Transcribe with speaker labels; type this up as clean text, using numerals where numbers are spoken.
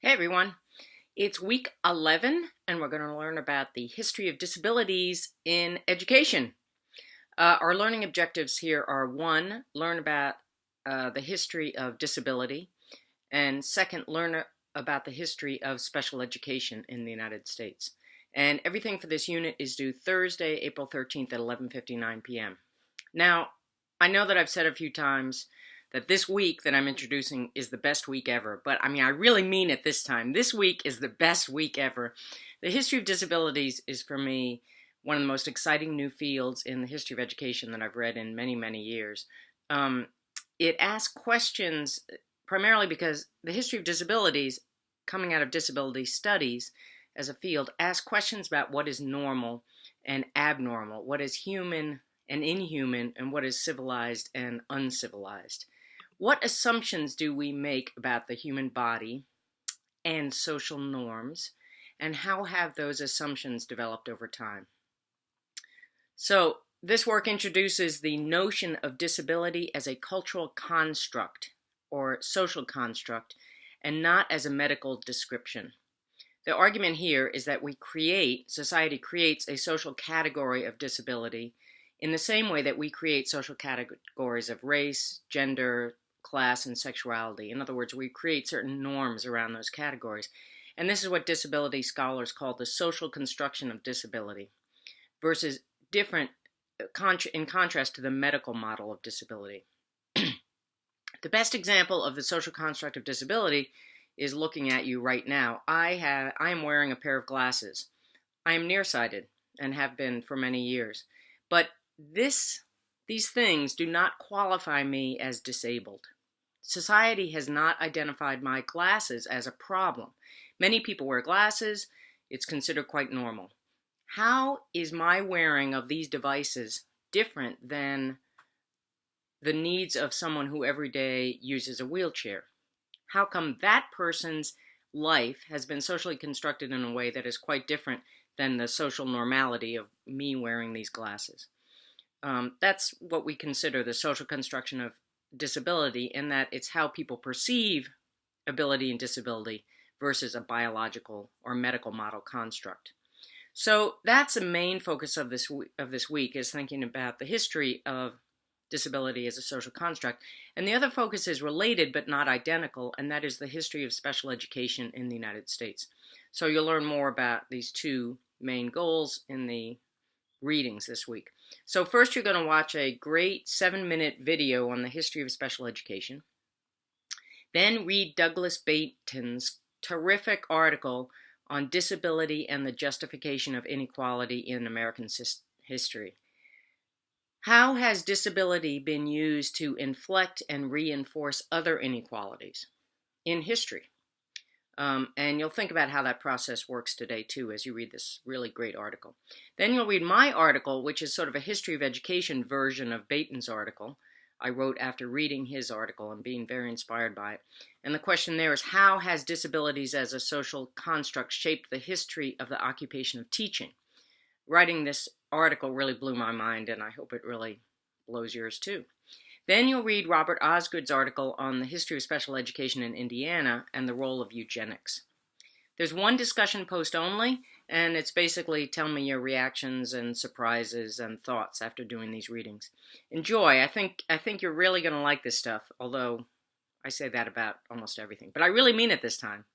Speaker 1: Hey everyone, it's week 11 and we're going to learn about the history of disabilities in education. Our learning objectives here are one, learn about the history of disability, and second, learn about the history of special education in the United States. And everything for this unit is due Thursday, April 13th at 11:59 p.m. Now, I know that I've said a few times that this week that I'm introducing is the best week ever, but I really mean it this time. This week is the best week ever. The history of disabilities is, for me, one of the most exciting new fields in the history of education that I've read in many, many years. It asks questions primarily because the history of disabilities, coming out of disability studies as a field, asks questions about what is normal and abnormal, what is human and inhuman, and what is civilized and uncivilized. What assumptions do we make about the human body and social norms, and how have those assumptions developed over time? So, this work introduces the notion of disability as a cultural construct or social construct and not as a medical description. The argument here is that society creates a social category of disability in the same way that we create social categories of race, gender, class, and sexuality. In other words, we create certain norms around those categories. And this is what disability scholars call the social construction of disability, versus different, in contrast to the medical model of disability. The best example of the social construct of disability is looking at you right now. I am wearing a pair of glasses. I am nearsighted and have been for many years. But these things do not qualify me as disabled. Society has not identified my glasses as a problem. Many people wear glasses. It's considered quite normal. How is my wearing of these devices different than the needs of someone who every day uses a wheelchair? How come that person's life has been socially constructed in a way that is quite different than the social normality of me wearing these glasses? That's what we consider the social construction of disability, in that it's how people perceive ability and disability versus a biological or medical model construct. So that's the main focus of this week, is thinking about the history of disability as a social construct. And the other focus is related but not identical, and that is the history of special education in the United States. So you'll learn more about these two main goals in the readings this week. So first, you're going to watch a great 7-minute video on the history of special education. Then read Douglas Bateton's terrific article on disability and the justification of inequality in American history. How has disability been used to inflect and reinforce other inequalities in history? And you'll think about how that process works today, too, as you read this really great article. Then you'll read my article, which is sort of a history of education version of Bateton's article. I wrote after reading his article and being very inspired by it. And the question there is, how has disabilities as a social construct shaped the history of the occupation of teaching? Writing this article really blew my mind, and I hope it really blows yours, too. Then you'll read Robert Osgood's article on the history of special education in Indiana and the role of eugenics. There's one discussion post only, and it's basically tell me your reactions and surprises and thoughts after doing these readings. Enjoy. I think you're really going to like this stuff, although I say that about almost everything. But I really mean it this time.